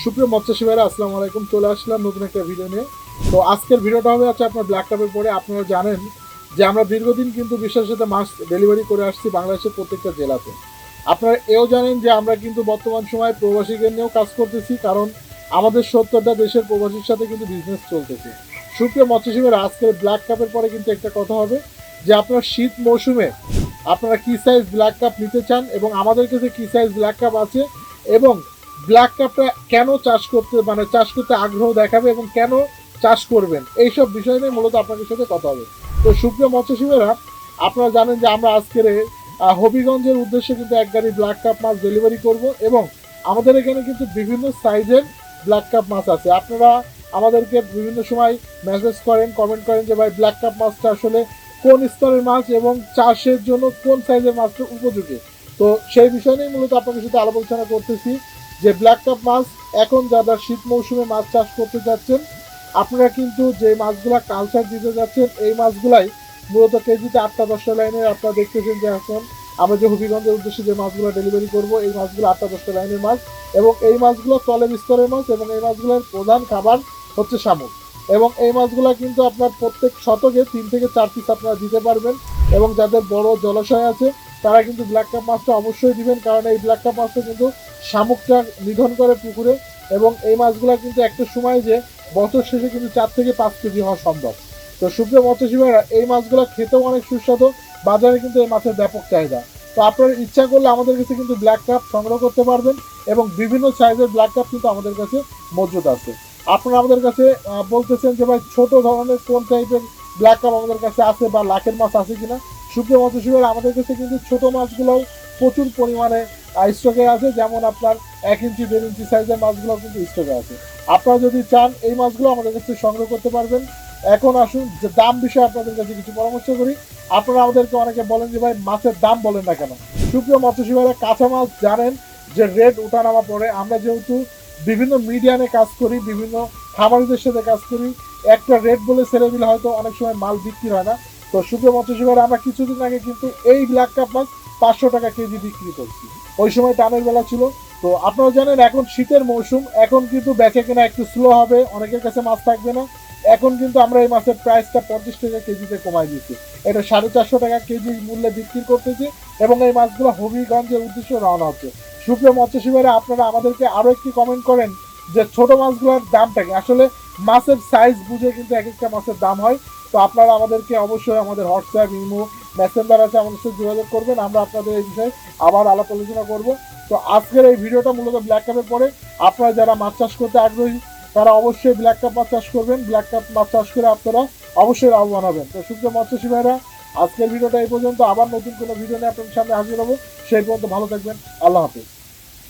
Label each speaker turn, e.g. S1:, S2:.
S1: সুপ্রিয় মৎস্যজীবী ভাইরা আসসালামু আলাইকুম। চলে আসলাম নতুন একটা ভিডিও নিয়ে। তো আজকের ভিডিওটা হবে আপনার ব্ল্যাক কাপের পরে। আপনারা জানেন যে আমরা দীর্ঘদিন কিন্তু বিশ্বের সাথে মাছ ডেলিভারি করে আসছি বাংলাদেশের প্রত্যেকটা জেলাতে। আপনারা এও জানেন যে আমরা কিন্তু বর্তমান সময়ে প্রবাসীদের নিয়েও কাজ করতেছি, কারণ আমাদের 70টা দেশের প্রবাসীর সাথে কিন্তু বিজনেস চলতেছে। সুপ্রিয় মৎস্যজীবী ভাইরা, আজকের ব্ল্যাক কাপের পরে কিন্তু একটা কথা হবে যে আপনার শীত মৌসুমে আপনারা কী সাইজ ব্ল্যাক কাপ নিতে চান এবং আমাদের কাছে কী সাইজ ব্ল্যাক কাপ আছে, এবং ব্ল্যাক কাপটা কেন চাষ করতে আগ্রহ দেখাবে এবং কেন চাষ করবেন, এইসব বিষয় নিয়ে মূলত আপনাদের সাথে কথা হবে। তো সুপ্রিয় মৎস্যজীবীরা, আপনারা জানেন যে আমরা আজকের হবিগঞ্জের উদ্দেশ্যে কিন্তু এক গাড়ি ব্ল্যাক কাপ মাছ ডেলিভারি করব, এবং আমাদের এখানে কিন্তু বিভিন্ন সাইজের ব্ল্যাক কাপ মাছ আছে। আপনারা আমাদেরকে বিভিন্ন সময় মেসেজ করেন, কমেন্ট করেন যে ভাই ব্ল্যাক কাপ মাছটা আসলে কোন স্তরের মাছ এবং চাষের জন্য কোন সাইজের মাছটা উপযোগী। তো সেই বিষয় নিয়ে মূলত আপনাদের সাথে আলোচনা করতেছি যে ব্ল্যাক কাপ মাছ এখন যারা শীত মৌসুমে মাছ চাষ করতে যাচ্ছেন, আপনারা কিন্তু যে মাছগুলা কালচার দিতে যাচ্ছেন এই মাছগুলাই মূলত কেজিতে 8টা-10টা লাইনের। আপনারা দেখতেছেন যে এখন আমরা যে হবিগঞ্জের উদ্দেশ্যে যে মাছগুলো ডেলিভারি করব, এই মাছগুলো 8টা-10টা লাইনের মাছ, এবং এই মাছগুলো তলের স্তরের মাছ, এবং এই মাছগুলোর প্রধান খাবার হচ্ছে শামুক। এবং এই মাছগুলো কিন্তু আপনার প্রত্যেক শতকে 3 থেকে 4 পিস আপনারা দিতে পারবেন, এবং যাদের বড় জলাশয় আছে তারা কিন্তু ব্ল্যাক কাপ মাছটা অবশ্যই দিবেন, কারণ এই ব্ল্যাক কাপ মাছটা কিন্তু শামুকটা নিধন করে পুকুরে, এবং এই মাছগুলো কিন্তু একটা সময় যে বছর শেষে কিন্তু 4 থেকে 5 কেজি হওয়া সম্ভব। তো সুপ্রিয় মৎস্যজীবীরা, এই মাছগুলো খেতেও অনেক সুস্বাদু, বাজারে কিন্তু এই মাছের ব্যাপক চাহিদা। তো আপনার ইচ্ছা করলে আমাদের কাছে কিন্তু ব্ল্যাক কাপ সংগ্রহ করতে পারবেন, এবং বিভিন্ন সাইজের ব্ল্যাক কাপ কিন্তু আমাদের কাছে মজুদ আছে। আপনারা আমাদের কাছে বলতেছেন যে ভাই ছোট ধরনের কোন টাইপের ব্ল্যাক কাপ আমাদের কাছে আছে বা লাখের মাছ আছে কিনা। সুপ্রিয় মৎস্যজীবীরা, আমাদের কাছে কিন্তু ছোট মাছগুলোও প্রচুর পরিমাণে স্টকে আছে, যেমন আপনার 1 ইঞ্চি 1.5 ইঞ্চি সাইজের মাছগুলো কিন্তু স্টকে আছে। আপনারা যদি চান এই মাছগুলো আমাদের কাছে সংগ্রহ করতে পারবেন। এখন আসুন যে দাম বিষয়ে আপনাদের কাছে কিছু পরামর্শ করি। আপনারা আমাদেরকে অনেকে বলেন যে ভাই মাছের দাম বলেন না কেন। সুপ্রিয় মৎস্যজীবীরা, কাঁচা মাছ জানেন যে রেট ওঠানামা পড়ে। আমরা যেহেতু বিভিন্ন মিডিয়ানে কাজ করি, বিভিন্ন খামারিদের সাথে কাজ করি, একটা রেট বলে ছেড়ে দিলে হয়তো অনেক সময় মাল বিক্রি হয় না। তো সুপ্রিয় মৎস্যজীবীরা, আমরা কিছুদিন আগে কিন্তু এই ব্ল্যাক কাপ মাছ 500 টাকা কেজি বিক্রি করছি। ওই সময় টানের বেলা ছিল। তো আপনারা জানেন এখন শীতের মৌসুম, এখন কিন্তু বেচা কেনা একটু স্লো হবে, অনেকের কাছে মাছ থাকবে না। এখন কিন্তু আমরা এই মাছের প্রাইসটা 50 টাকা কেজিতে কমাই দিচ্ছি, এটা 450 টাকা কেজি মূল্যে বিক্রি করতেছি, এবং এই মাছগুলো হবিগঞ্জের উদ্দেশ্যে রওনা হচ্ছে। সুপ্রিয় মৎস্যজীবীরা, আপনারা আমাদেরকে আরও একটি কমেন্ট করেন যে ছোট মাছগুলোর দামটা কি। আসলে মাছের সাইজ বুঝে কিন্তু এক একটা মাছের দাম হয়। তো আপনারা আমাদেরকে অবশ্যই আমাদের হোয়াটসঅ্যাপ, ইমো, মেসেঞ্জার আছে, আমাদের সাথে যোগাযোগ করবেন, আমরা আপনাদের এই বিষয়ে আবার আলাপ আলোচনা করব। তো আজকের এই ভিডিওটা মূলত ব্ল্যাক কাপের পরে। আপনারা যারা মাছ চাষ করতে আগ্রহী তারা অবশ্যই ব্ল্যাক কাপ মাছ চাষ করবেন। ব্ল্যাক কাপ মাছ চাষ করে আপনারা অবশ্যই লাভবান হবেন। তো সুপ্রিয় মৎস্যজীবী ভাইরা, আজকের ভিডিওটা এই পর্যন্ত। আবার নতুন কোনো ভিডিও নিয়ে আপনাদের সামনে হাজির হবো। সেই পর্যন্ত ভালো থাকবেন। আল্লাহ হাফিজ।